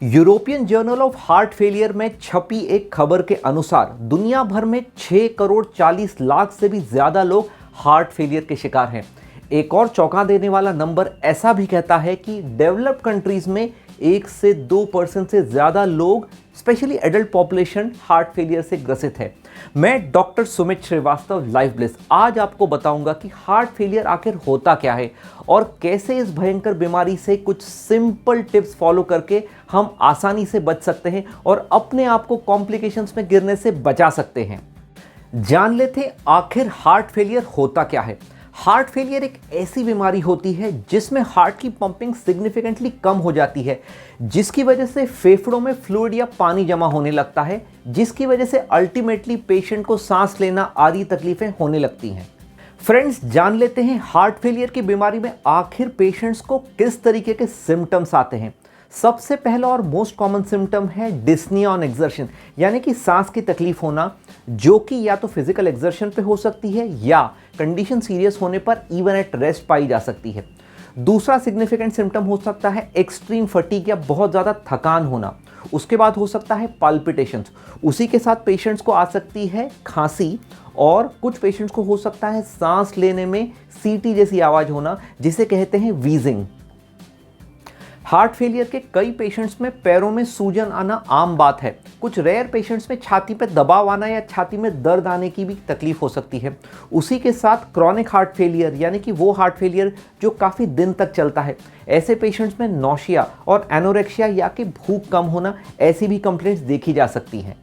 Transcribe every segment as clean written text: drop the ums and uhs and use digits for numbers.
European journal of heart failure में छपी एक खबर के अनुसार दुनिया भर में 6 करोड़ 40 लाख से भी ज्यादा लोग हार्ट फेलियर के शिकार हैं। एक और चौंका देने वाला नंबर ऐसा भी कहता है कि डेवलप्ड कंट्रीज में 1 से 2% से ज्यादा लोग, specially adult population, heart failure से ग्रसित है। मैं doctor Sumit Srivastava, Life Bliss, आज आपको बताऊंगा कि हार्ट फेलियर आखिर होता क्या है और कैसे इस भयंकर बीमारी से कुछ सिंपल टिप्स फॉलो करके हम आसानी से बच सकते हैं और अपने आप को कॉम्प्लिकेशंस में गिरने से बचा सकते हैं। जान लेते आखिर हार्ट फेलियर होता क्या है। हार्ट फेलियर एक ऐसी बीमारी होती है जिसमें हार्ट की पंपिंग सिग्निफिकेंटली कम हो जाती है, जिसकी वजह से फेफड़ों में फ्लूइड या पानी जमा होने लगता है, जिसकी वजह से अल्टीमेटली पेशेंट को सांस लेना आदि तकलीफें होने लगती हैं। फ्रेंड्स, जान लेते हैं हार्ट फेलियर की बीमारी में आखिर पेशेंट्स को किस तरीके के सिम्टम्स आते हैं। सबसे पहला और मोस्ट कॉमन सिम्टम है डिस्निया ऑन एक्सर्शन, यानी कि सांस की तकलीफ होना, जो कि या तो फिजिकल एक्सर्शन पे हो सकती है या कंडीशन सीरियस होने पर इवन एट रेस्ट पाई जा सकती है। दूसरा सिग्निफिकेंट सिम्टम हो सकता है एक्सट्रीम फटीग या बहुत ज़्यादा थकान होना। उसके बाद हो सकता है पाल्पिटेशंस। उसी के साथ पेशेंट्स को आ सकती है खांसी और कुछ पेशेंट्स को हो सकता है सांस लेने में सीटी जैसी आवाज़ होना, जिसे कहते हैं वीजिंग। हार्ट फेलियर के कई पेशेंट्स में पैरों में सूजन आना आम बात है। कुछ रेयर पेशेंट्स में छाती पर दबाव आना या छाती में दर्द आने की भी तकलीफ हो सकती है। उसी के साथ क्रॉनिक हार्ट फेलियर, यानी कि वो हार्ट फेलियर जो काफ़ी दिन तक चलता है, ऐसे पेशेंट्स में नौशिया और एनोरेक्सिया या कि भूख कम होना, ऐसी भी कंप्लेंट्स देखी जा सकती हैं।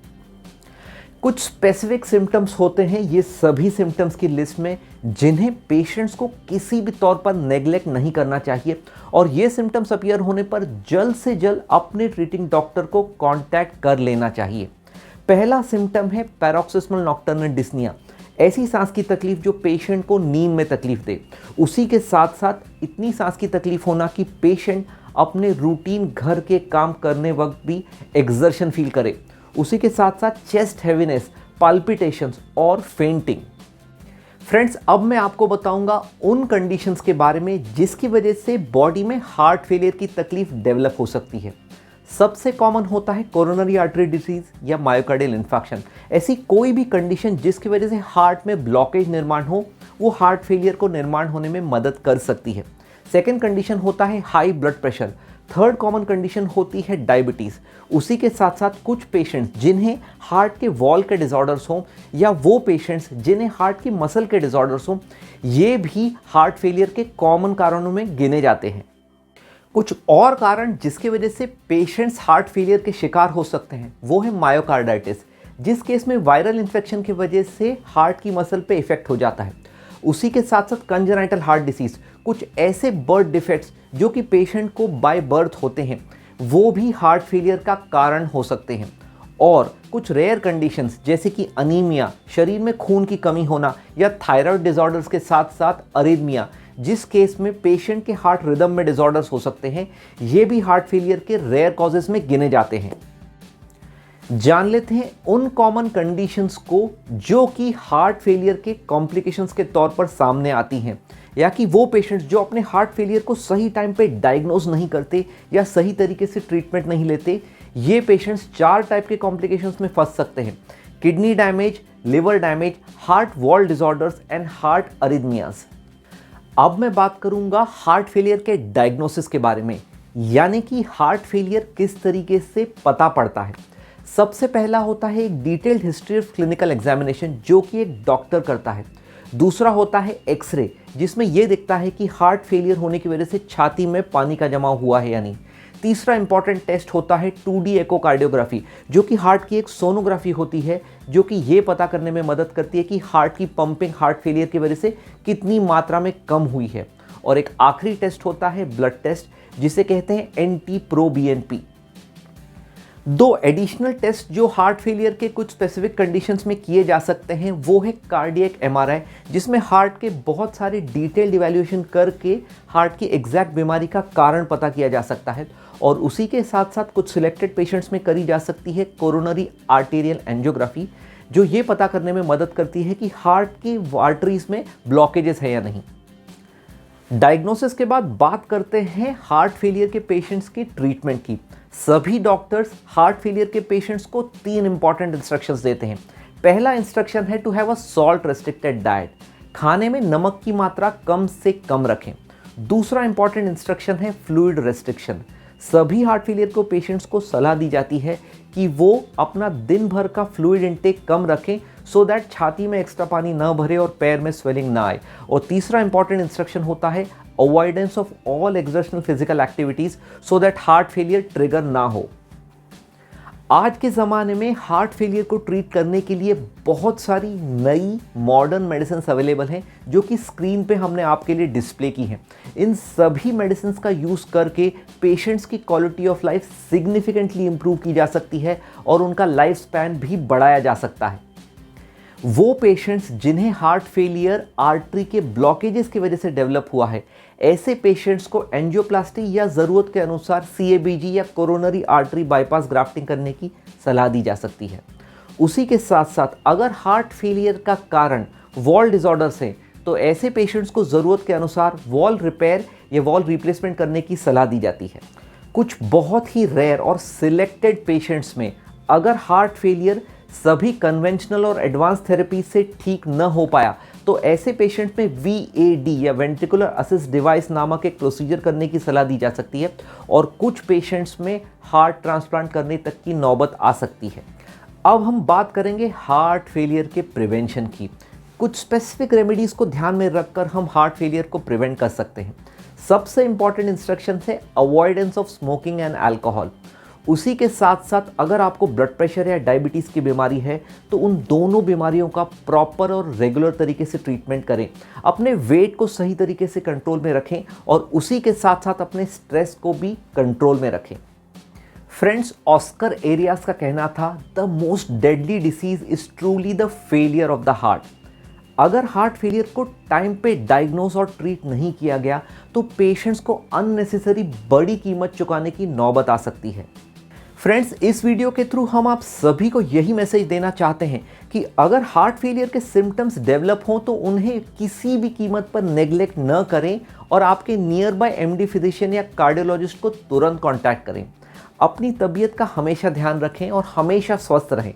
कुछ स्पेसिफिक सिम्टम्स होते हैं ये सभी सिम्टम्स की लिस्ट में, जिन्हें पेशेंट्स को किसी भी तौर पर नेग्लेक्ट नहीं करना चाहिए और ये सिम्टम्स अपीयर होने पर जल्द से जल्द अपने ट्रीटिंग डॉक्टर को कांटेक्ट कर लेना चाहिए। पहला सिम्टम है पैरोक्सिस्मल नॉक्टर्नल डिस्निया, ऐसी सांस की तकलीफ जो पेशेंट को नींद में तकलीफ दे। उसी के साथ साथ इतनी सांस की तकलीफ होना कि पेशेंट अपने रूटीन घर के काम करने वक्त भी एक्सर्शन फील करे। उसी के साथ साथ चेस्ट हैवीनेस, पाल्पिटेशंस और फेंटिंग। फ्रेंड्स, अब मैं आपको बताऊंगा उन कंडीशंस के बारे में जिसकी वजह से बॉडी में हार्ट फेलियर की तकलीफ डेवलप हो सकती है। सबसे कॉमन होता है कोरोनरी आर्टरी डिजीज या मायोकार्डियल इन्फेक्शन। ऐसी कोई भी कंडीशन जिसकी वजह से हार्ट में ब्लॉकेज निर्माण हो, वो हार्ट फेलियर को निर्माण होने में मदद कर सकती है। सेकेंड कंडीशन होता है high blood pressure. Third common condition होती है डायबिटीज़। उसी के साथ साथ कुछ पेशेंट्स जिन्हें हार्ट के वॉल के डिसऑर्डर्स हों या वो पेशेंट्स जिन्हें हार्ट की मसल के डिसऑर्डर्स हों, ये भी हार्ट फेलियर के कॉमन कारणों में गिने जाते हैं। कुछ और कारण जिसकी वजह से पेशेंट्स हार्ट फेलियर के शिकार हो सकते हैं वो है मायोकार्डाइटिस, जिस केस में वायरल इन्फेक्शन की वजह से हार्ट की मसल पे इफेक्ट हो जाता है। उसी के साथ साथ कंजेनाइटल हार्ट डिसीज, कुछ ऐसे बर्थ डिफेक्ट्स जो कि पेशेंट को बाय बर्थ होते हैं, वो भी हार्ट फेलियर का कारण हो सकते हैं। और कुछ रेयर कंडीशंस जैसे कि अनीमिया, शरीर में खून की कमी होना या थायराइड डिसऑर्डर्स के साथ साथ अरिदमिया, जिस केस में पेशेंट के हार्ट रिदम में डिसऑर्डर्स हो सकते हैं, ये भी हार्ट फेलियर के रेयर कॉजेज में गिने जाते हैं। जान लेते हैं उन कॉमन कंडीशंस को जो कि हार्ट फेलियर के कॉम्प्लिकेशंस के तौर पर सामने आती हैं, या कि वो पेशेंट्स जो अपने हार्ट फेलियर को सही टाइम पे डायग्नोज नहीं करते या सही तरीके से ट्रीटमेंट नहीं लेते। ये पेशेंट्स 4 टाइप के कॉम्प्लिकेशंस में फंस सकते हैं: kidney damage, liver damage, heart wall disorders and heart अरिदमियाज। अब मैं बात करूंगा हार्ट फेलियर के डायग्नोसिस के बारे में, यानी कि हार्ट फेलियर किस तरीके से पता पड़ता है। सबसे पहला होता है एक detailed history of clinical examination, जो कि एक डॉक्टर करता है। दूसरा होता है एक्सरे, जिसमें यह दिखता है कि हार्ट फेलियर होने की वजह से छाती में पानी का जमा हुआ है या नहीं। तीसरा इंपॉर्टेंट टेस्ट होता है 2D एकोकार्डियोग्राफी, जो कि हार्ट की एक सोनोग्राफी होती है, जो कि ये पता करने में मदद करती है कि हार्ट की पंपिंग हार्ट फेलियर की वजह से कितनी मात्रा में कम हुई है। और एक आखिरी टेस्ट होता है ब्लड टेस्ट, जिसे कहते हैं NT-proBNP। 2 एडिशनल टेस्ट जो हार्ट फेलियर के कुछ स्पेसिफिक कंडीशंस में किए जा सकते हैं वो है कार्डियक MRI, जिसमें हार्ट के बहुत सारे डिटेल्ड इवैल्यूएशन करके हार्ट की एग्जैक्ट बीमारी का कारण पता किया जा सकता है। और उसी के साथ साथ कुछ सिलेक्टेड पेशेंट्स में करी जा सकती है कोरोनरी आर्टेरियल एंजियोग्राफी, जो ये पता करने में मदद करती है कि हार्ट की आर्टरीज में ब्लॉकेजेस है या नहीं। डायग्नोसिस के बाद बात करते हैं हार्ट फेलियर के पेशेंट्स की ट्रीटमेंट की। सभी डॉक्टर्स हार्ट फेलियर के पेशेंट्स को 3 इंपॉर्टेंट इंस्ट्रक्शंस देते हैं। पहला इंस्ट्रक्शन है to have a salt restricted diet, खाने में नमक की मात्रा कम से कम रखें। दूसरा इंपॉर्टेंट इंस्ट्रक्शन है फ्लूइड रेस्ट्रिक्शन। सभी हार्ट फेलियर को पेशेंट्स को सलाह दी जाती है कि वो अपना दिन भर का फ्लूइड इंटेक कम रखें सो दैट छाती में एक्स्ट्रा पानी ना भरे और पैर में स्वेलिंग ना आए। और तीसरा इंपॉर्टेंट इंस्ट्रक्शन होता है avoidance of all exertional physical activities so that heart failure trigger ना हो। आज के ज़माने में हार्ट फेलियर को ट्रीट करने के लिए बहुत सारी नई मॉडर्न मेडिसिन अवेलेबल हैं जो कि स्क्रीन पे हमने आपके लिए डिस्प्ले की हैं। इन सभी मेडिसिन का यूज़ करके पेशेंट्स की quality of life significantly improve की जा सकती है और उनका लाइफ स्पैन भी बढ़ाया जा सकता है। वो पेशेंट्स जिन्हें हार्ट फेलियर आर्टरी के ब्लॉकेजेस की वजह से डेवलप हुआ है, ऐसे पेशेंट्स को एंजियोप्लास्टी या ज़रूरत के अनुसार सीएबीजी या कोरोनरी आर्टरी बाईपास ग्राफ्टिंग करने की सलाह दी जा सकती है। उसी के साथ साथ अगर हार्ट फेलियर का कारण वॉल डिसऑर्डर्स हैं तो ऐसे पेशेंट्स को ज़रूरत के अनुसार वॉल रिपेयर या वॉल रिप्लेसमेंट करने की सलाह दी जाती है। कुछ बहुत ही रेयर और सिलेक्टेड पेशेंट्स में अगर हार्ट फेलियर सभी कन्वेंशनल और एडवांस थेरेपी से ठीक न हो पाया तो ऐसे पेशेंट में VAD या वेंट्रिकुलर असिस्ट डिवाइस नामक एक प्रोसीजर करने की सलाह दी जा सकती है और कुछ पेशेंट्स में हार्ट ट्रांसप्लांट करने तक की नौबत आ सकती है। अब हम बात करेंगे हार्ट फेलियर के प्रिवेंशन की। कुछ स्पेसिफिक रेमेडीज़ को ध्यान में रखकर हम हार्ट फेलियर को प्रिवेंट कर सकते हैं। सबसे इंपॉर्टेंट इंस्ट्रक्शन है avoidance of smoking and alcohol. उसी के साथ साथ अगर आपको ब्लड प्रेशर या डायबिटीज़ की बीमारी है तो उन दोनों बीमारियों का प्रॉपर और रेगुलर तरीके से ट्रीटमेंट करें। अपने वेट को सही तरीके से कंट्रोल में रखें और उसी के साथ साथ अपने स्ट्रेस को भी कंट्रोल में रखें। फ्रेंड्स, ऑस्कर एरियास का कहना था, the most deadly disease is truly the failure of the heart. अगर हार्ट फेलियर को टाइम पे डायग्नोस और ट्रीट नहीं किया गया तो पेशेंट्स को अननेसेसरी बड़ी कीमत चुकाने की नौबत आ सकती है। फ्रेंड्स, इस वीडियो के थ्रू हम आप सभी को यही मैसेज देना चाहते हैं कि अगर हार्ट फेलियर के सिम्टम्स डेवलप हों तो उन्हें किसी भी कीमत पर नेग्लेक्ट न करें और आपके नियर बाय MD फिजिशियन या कार्डियोलॉजिस्ट को तुरंत कांटेक्ट करें। अपनी तबीयत का हमेशा ध्यान रखें और हमेशा स्वस्थ रहें।